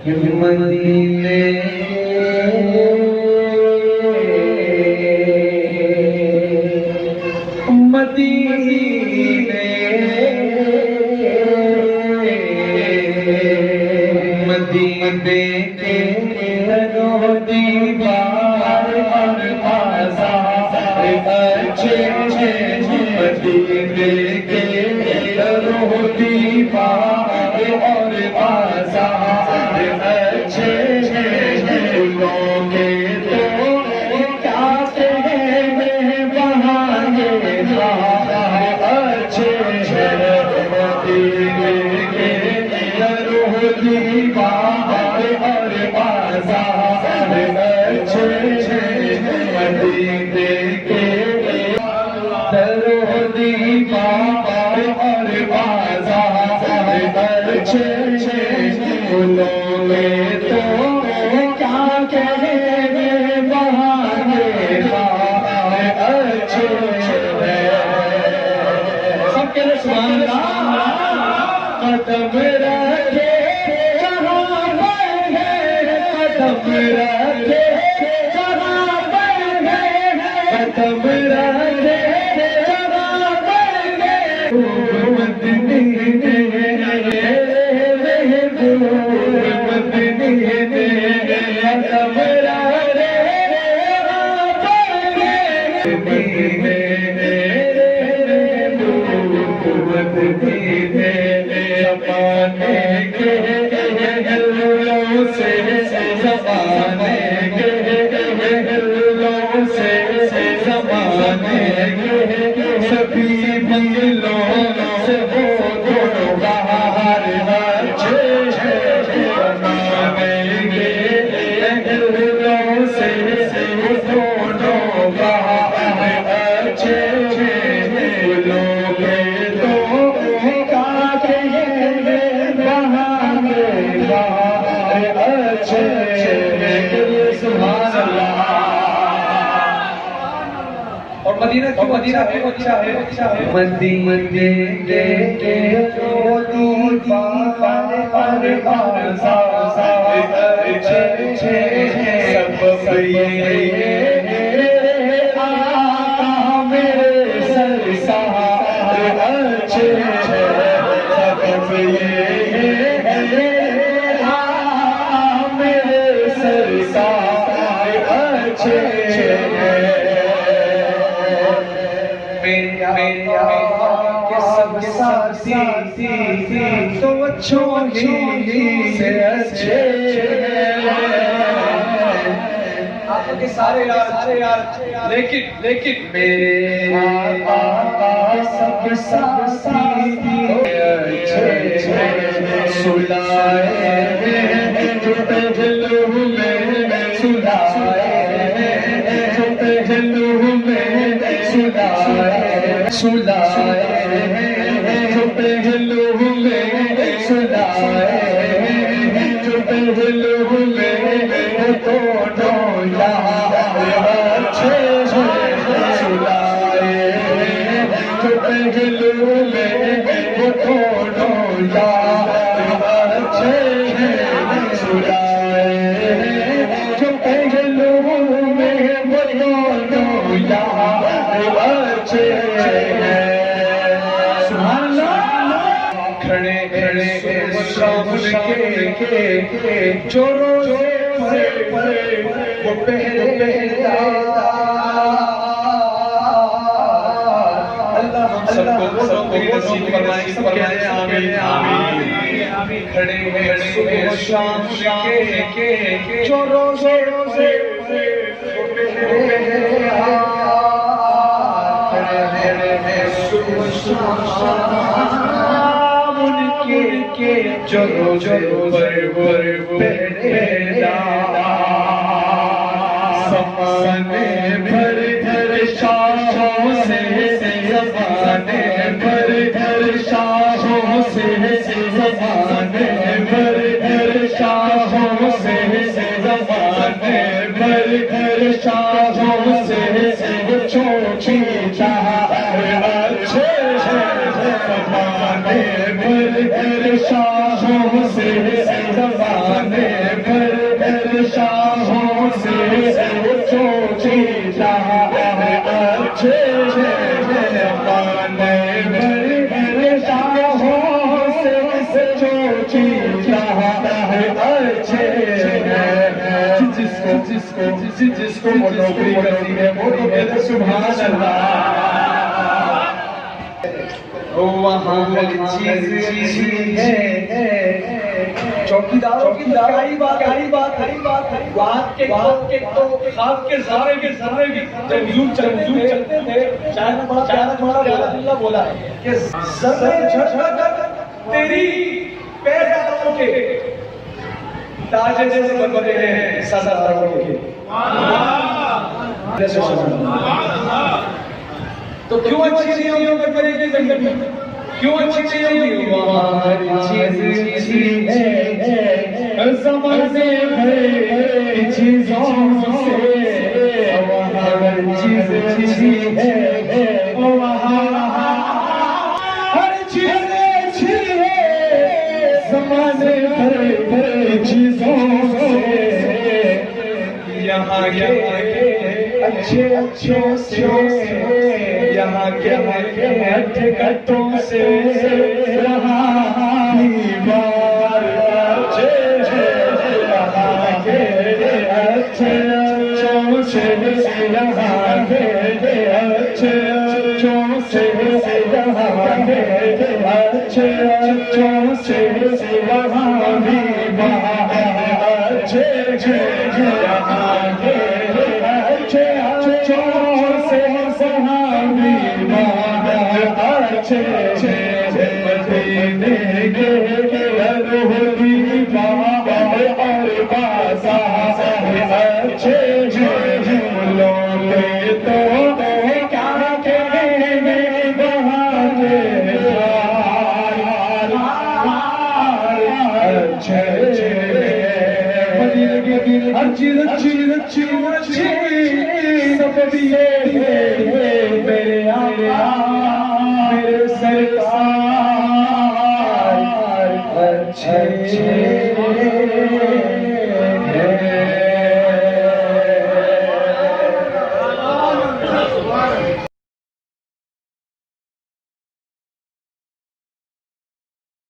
مدینے مدینے مدینے کے رو دیوار اور بازار اچھے مدینے کے رو دیوار اور بازار اچھے پھولوں کے تو کیا کہنے بہانے اچھے مدینے کے رو دیوار اور بازار اچھے مدینے کے رو دیوار اور بازار اچھے پھولوں میں تو کیا کہنے بہانے اچھے سب کے لئے سبحان اللہ قدم رکھے جہاں بڑھے قدم رکھے جہاں بڑھے قدم رکھے جہاں بڑھے مدینے سبھی بنگلوں سے وہ دونوں باہر بنائیں گے سے وہ دونوں باہر اچھے پھولوں کے تو کیا کہنے بہانے اچھے سبحان اللہ اور مدینہ کیوں اچھا ہے مدینے کے رو دیوار اور بازار اچھے سبب یہ آقا میرے سرکار اچھے سبب یہ آقا میرے سرکار اچھے کے سب ساتھی تو اچھوں ہی سے اچھے آپ کے سارے یار لیکن میرے آقا سب ساتھی اچھے سلائے جو پہلو میں سلائے جو پہلو میں سلائے جو پہلو میں سلائے جو پہلو میں دونوں یہاں اچھے سلائے جو پہلو میں دونوں یہاں اچھے سلائے جو پہلو میں دونوں یہاں اچھے کھڑے شام کے جو روزے پڑے وہ پہلے اللہ ہم سب کو نصیب فرمائے آمین کھڑے ہیں شام کے جو روزے پڑے وہ پہلے جو پہلا زمانے بھر شاہوں سے زمانے بھر شاہوں سے زمانے بھر شاہوں سے زمانے بھر شاہوں سے چھوٹی اچھے زمانے بھر شاہوں سے زمانے جس کو وہ نوکری کرتی ہے وہ تو کہتے سبحان اللہ. وہاں ہر چیز ہے چوکیداروں کی دائی بات وہاں کے خواب کے سارے بھی جب حضور چلتے تھے شاید بڑا پیارا بولا ہے کہ سر جھٹ کر تیری پیروں کے تاج سے بندے ہیں سرداروں کے. تو کیوں اچھی چیزوں میں کرے گی زندگی کیوں اچھی چیزیں وہاں ہر چیز ہے زمانے بھر چیزوں سے وہاں ہر چیز ہے وہاں ہر چیز اچھی ہے زمانے بھر چیزوں سے یہاں کے اچھے سے یہاں کے ہٹھ کٹوں سے یہاں دیوار یہاں کے اچھوں سے یہاں کے اچھوں سے یہاں کے اچھوں سے یہاں دیوار یہاں کے ہر چیز اچھی سب بھی